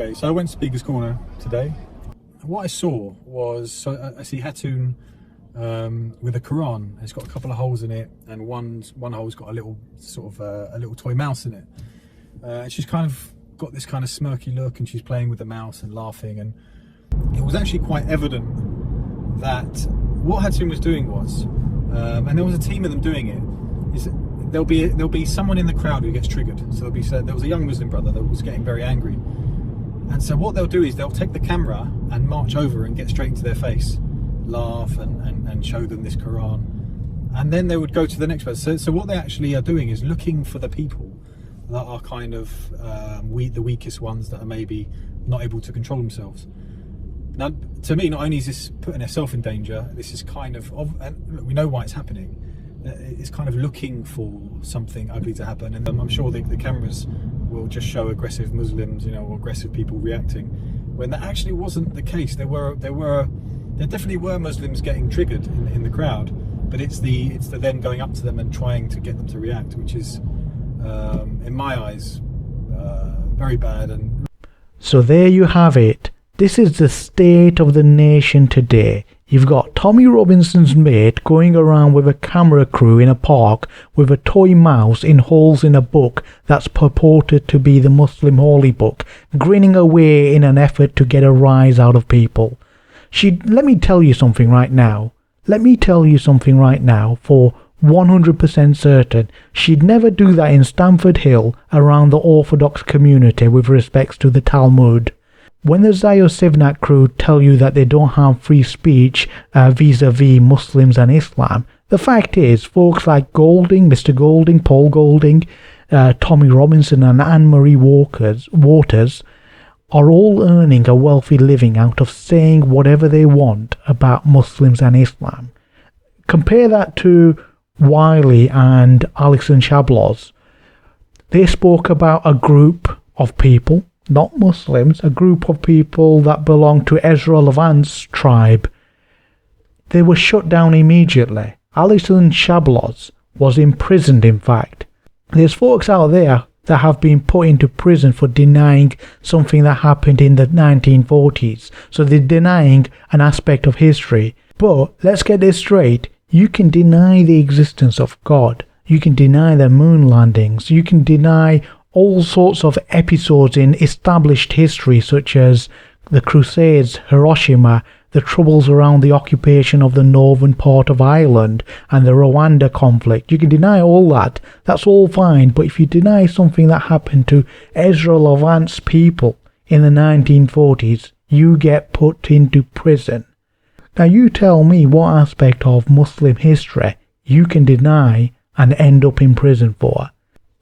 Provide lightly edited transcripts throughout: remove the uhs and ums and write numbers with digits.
Okay, so I went to Speaker's Corner today. What I saw was, I see Hatun with a Quran. It's got a couple of holes in it, and one hole's got a little sort of a little toy mouse in it. And she's kind of got this kind of smirky look, and she's playing with the mouse and laughing. And it was actually quite evident that what Hatun was doing was, and there was a team of them doing it, is there'll be someone in the crowd who gets triggered. So there was a young Muslim brother that was getting very angry. And so what they'll do is they'll take the camera and march over and get straight into their face, laugh and show them this Quran. And then they would go to the next person. So what they actually are doing is looking for the people that are kind of the weakest ones, that are maybe not able to control themselves. Now, to me, not only is this putting herself in danger, this is kind of and look, we know why it's happening. It's kind of looking for something ugly to happen, and I'm sure the cameras will just show aggressive Muslims, or aggressive people reacting, when that actually wasn't the case. There definitely were Muslims getting triggered in the crowd, but it's the them going up to them and trying to get them to react, which is, in my eyes, very bad. And so there you have it. This is the state of the nation today. You've got Tommy Robinson's mate going around with a camera crew in a park with a toy mouse in holes in a book that's purported to be the Muslim holy book, grinning away in an effort to get a rise out of people. Let me tell you something right now, for 100% certain, she'd never do that in Stamford Hill around the Orthodox community with respects to the Talmud. When the Zio-Sivnak crew tell you that they don't have free speech vis-a-vis Muslims and Islam, the fact is, folks like Golding, Mr. Golding, Paul Golding, Tommy Robinson and Anne-Marie Waters are all earning a wealthy living out of saying whatever they want about Muslims and Islam. Compare that to Wiley and Alison Shabloz. They spoke about a group of people, not Muslims, a group of people that belong to Ezra Levant's tribe. They were shut down immediately. Alison Shabloz was imprisoned, in fact. There's folks out there that have been put into prison for denying something that happened in the 1940s. So they're denying an aspect of history. But let's get this straight. You can deny the existence of God. You can deny the moon landings. You can deny all sorts of episodes in established history, such as the Crusades, Hiroshima, the troubles around the occupation of the northern part of Ireland, and the Rwanda conflict. You can deny all that. That's all fine. But if you deny something that happened to Ezra Levant's people in the 1940s, you get put into prison. Now you tell me what aspect of Muslim history you can deny and end up in prison for.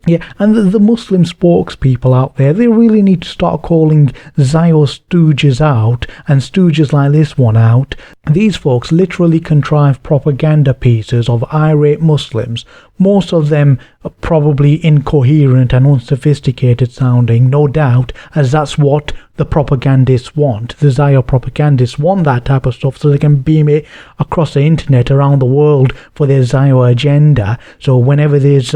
Yeah, and the Muslim spokespeople out there, they really need to start calling Zio stooges out, and stooges like this one out. These folks literally contrive propaganda pieces of irate Muslims, most of them probably incoherent and unsophisticated sounding, no doubt, as that's what the propagandists want. The Zio propagandists want that type of stuff so they can beam it across the internet around the world for their Zio agenda. So whenever there's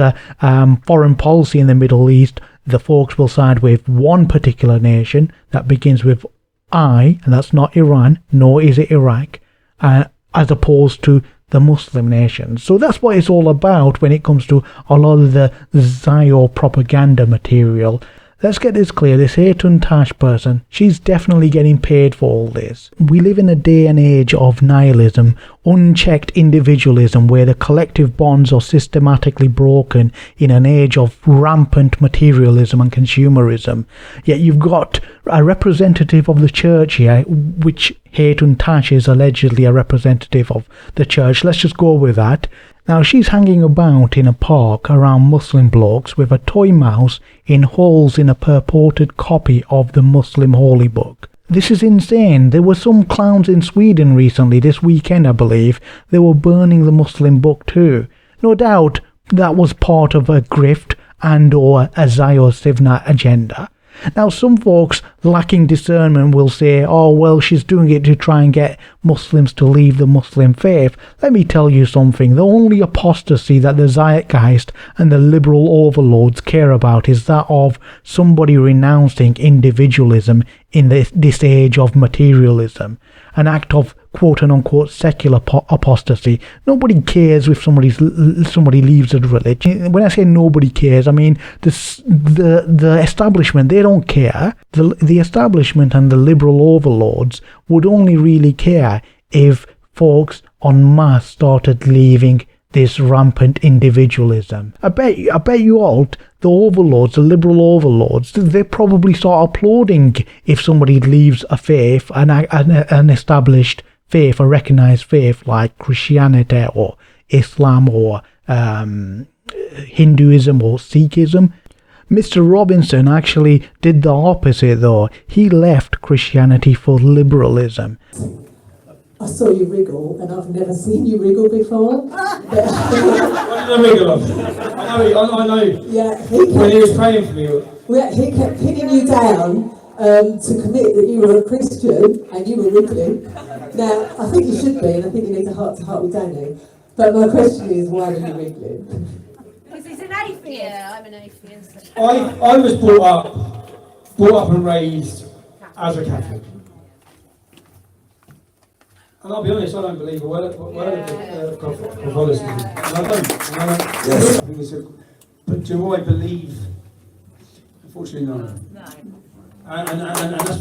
foreign policy in the Middle East, the folks will side with one particular nation that begins with I, and that's not Iran, nor is it Iraq, as opposed to the Muslim nations. So that's what it's all about when it comes to a lot of the Zio propaganda material. Let's get this clear, this Hatun Tash person, she's definitely getting paid for all this. We live in a day and age of nihilism, unchecked individualism, where the collective bonds are systematically broken in an age of rampant materialism and consumerism. Yet you've got a representative of the church here, which Hatun Tash is allegedly a representative of the church. Let's just go with that. Now she's hanging about in a park around Muslim blokes with a toy mouse in holes in a purported copy of the Muslim holy book. This is insane. There were some clowns in Sweden recently, this weekend I believe. They were burning the Muslim book too. No doubt that was part of a grift and or a Zio-Sivnak agenda. Now, some folks lacking discernment will say, oh, well, she's doing it to try and get Muslims to leave the Muslim faith. Let me tell you something. The only apostasy that the zeitgeist and the liberal overlords care about is that of somebody renouncing individualism in this age of materialism, an act of quote-unquote secular apostasy. Nobody cares if somebody leaves a religion. When I say nobody cares, I mean the establishment. They don't care. The establishment and the liberal overlords would only really care if folks en masse started leaving this rampant individualism. I bet you all, the overlords, the liberal overlords, they probably start applauding if somebody leaves a faith, an established faith, a recognized faith like Christianity or Islam or Hinduism or Sikhism. Mr. Robinson actually did the opposite though. He left Christianity for liberalism. I saw you wriggle, and I've never seen you wriggle before. What did I wriggle of? I know. Yeah, When he was praying for me. he kept pinning you down to commit that you were a Christian, and you were wriggling. Now, I think you should be, and I think you need a heart-to-heart with Danny. But my question is, why were you wriggling? Because he's an atheist. Yeah, I'm an atheist. I was brought up and raised as a Catholic. And I'll be honest, I don't believe a word of Catholicism. And I don't. Yes. But do I believe? Unfortunately, no. And that's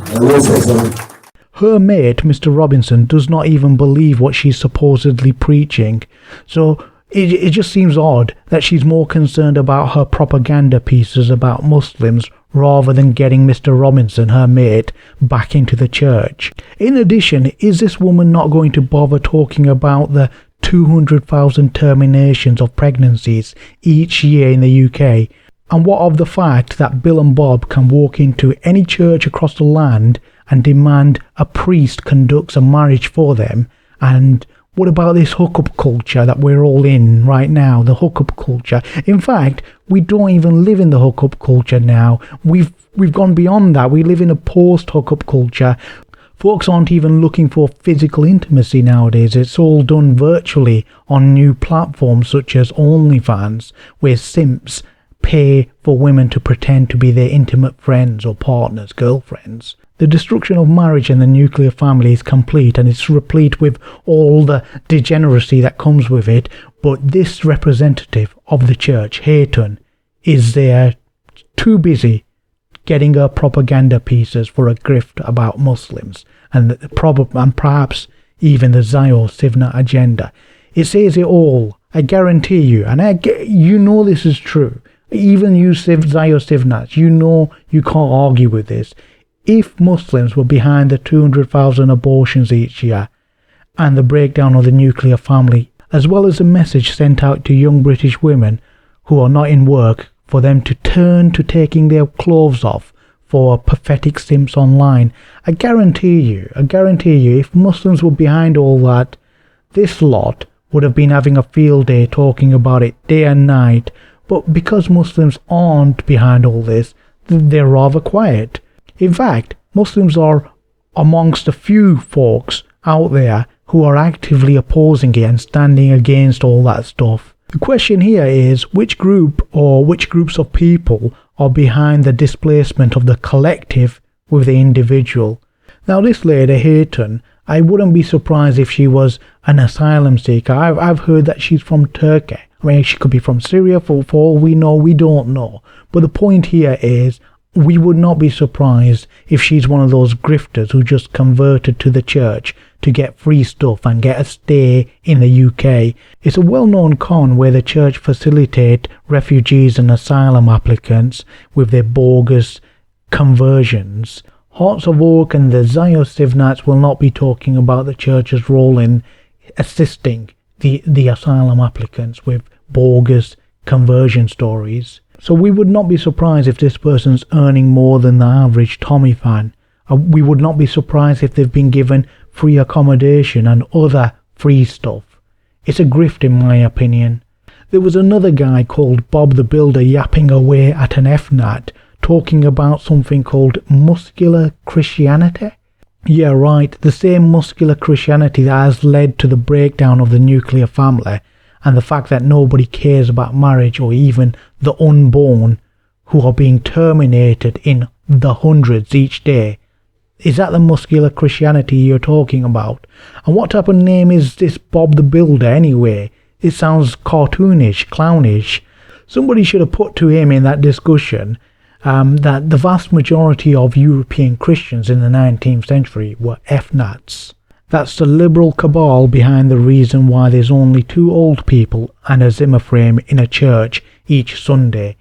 Her mate, Mr. Robinson, does not even believe what she's supposedly preaching. So it just seems odd that she's more concerned about her propaganda pieces about Muslims rather than getting Mr. Robinson, her mate, back into the church. In addition, is this woman not going to bother talking about the 200,000 terminations of pregnancies each year in the UK? And what of the fact that Bill and Bob can walk into any church across the land and demand a priest conducts a marriage for them? And what about this hookup culture that we're all in right now, the hookup culture? In fact, we don't even live in the hookup culture now. We've gone beyond that. We live in a post-hookup culture. Folks aren't even looking for physical intimacy nowadays. It's all done virtually on new platforms such as OnlyFans, where simps pay for women to pretend to be their intimate friends or partners, girlfriends. The destruction of marriage and the nuclear family is complete, and it's replete with all the degeneracy that comes with it. But this representative of the church, Hatun, is there too busy getting her propaganda pieces for a grift about Muslims and perhaps even the Zio Sivna agenda. It says it all. I guarantee you, and you know this is true. Even you Zio Sivnats, you know you can't argue with this. If Muslims were behind the 200,000 abortions each year and the breakdown of the nuclear family, as well as a message sent out to young British women who are not in work for them to turn to taking their clothes off for pathetic simps online, I guarantee you, if Muslims were behind all that, this lot would have been having a field day talking about it day and night. But because Muslims aren't behind all this, they're rather quiet. In fact, Muslims are amongst a few folks out there who are actively opposing it and standing against all that stuff. The question here is, which group or which groups of people are behind the displacement of the collective with the individual? Now this lady, Hatun, I wouldn't be surprised if she was an asylum seeker. I've heard that she's from Turkey. I mean, she could be from Syria, for all we know, we don't know. But the point here is, we would not be surprised if she's one of those grifters who just converted to the church to get free stuff and get a stay in the UK. It's a well-known con where the church facilitate refugees and asylum applicants with their bogus conversions. Hearts of Oak and the Zio Sivnats will not be talking about the church's role in assisting the asylum applicants with bogus conversion stories. So we would not be surprised if this person's earning more than the average Tommy fan. We would not be surprised if they've been given free accommodation and other free stuff. It's a grift in my opinion. There was another guy called Bob the Builder yapping away at an FNAT talking about something called muscular Christianity. Yeah, right, the same muscular Christianity that has led to the breakdown of the nuclear family and the fact that nobody cares about marriage or even the unborn who are being terminated in the hundreds each day. Is that the muscular Christianity you're talking about? And what type of name is this Bob the Builder anyway? It sounds cartoonish, clownish. Somebody should have put to him in that discussion that the vast majority of European Christians in the 19th century were F-nuts. That's the liberal cabal behind the reason why there's only 2 old people and a Zimmer frame in a church each Sunday.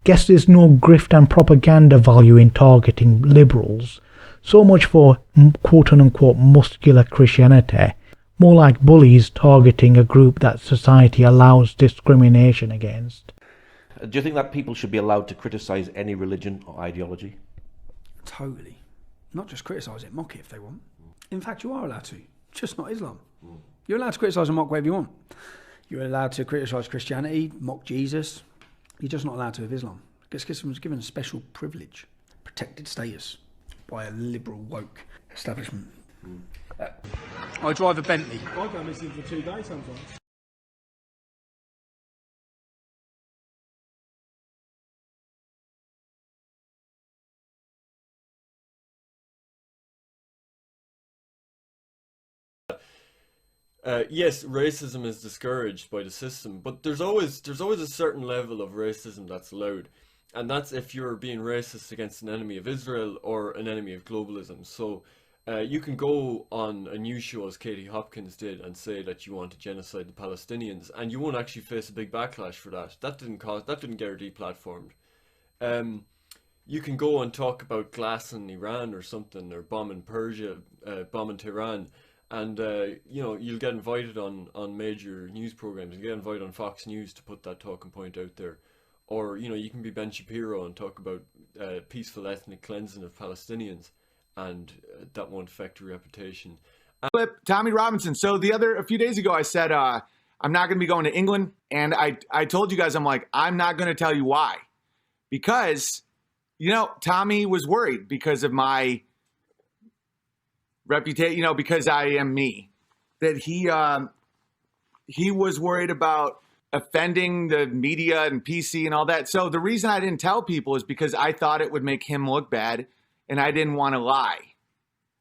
Guess there's no grift and propaganda value in targeting liberals. So much for quote-unquote muscular Christianity. More like bullies targeting a group that society allows discrimination against. Do you think that people should be allowed to criticise any religion or ideology? Totally. Not just criticise it, mock it if they want. In fact, you are allowed to, just not Islam. You're allowed to criticise and mock whatever you want. You're allowed to criticise Christianity, mock Jesus. You're just not allowed to with Islam. It's given a special privilege, protected status by a liberal woke establishment. I drive a Bentley. I go missing for 2 days sometimes. Yes, racism is discouraged by the system, but there's always a certain level of racism that's allowed, and that's if you're being racist against an enemy of Israel or an enemy of globalism. So you can go on a news show as Katie Hopkins did and say that you want to genocide the Palestinians, and you won't actually face a big backlash for that. That didn't get her deplatformed. You can go and talk about glassing Iran or something, or bombing Persia, bombing Tehran. And, you know, you'll get invited on major news programs. You get invited on Fox News to put that talking point out there. Or, you know, you can be Ben Shapiro and talk about peaceful ethnic cleansing of Palestinians. And that won't affect your reputation. Clip, Tommy Robinson. So a few days ago, I said, I'm not going to be going to England. And I told you guys, I'm like, I'm not going to tell you why. Because, you know, Tommy was worried because of my reputation, you know, because I am me, that he was worried about offending the media and PC and all that. So the reason I didn't tell people is because I thought it would make him look bad and I didn't want to lie.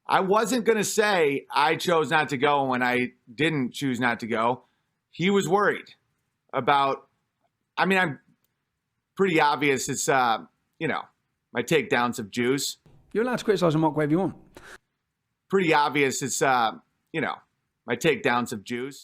I wasn't going to say I chose not to go when I didn't choose not to go. He was worried about, I mean, I'm pretty obvious. It's, you know, my takedowns of Jews. You're allowed to criticise and mock whatever you want. Pretty obvious. It's, you know, my takedowns of Jews.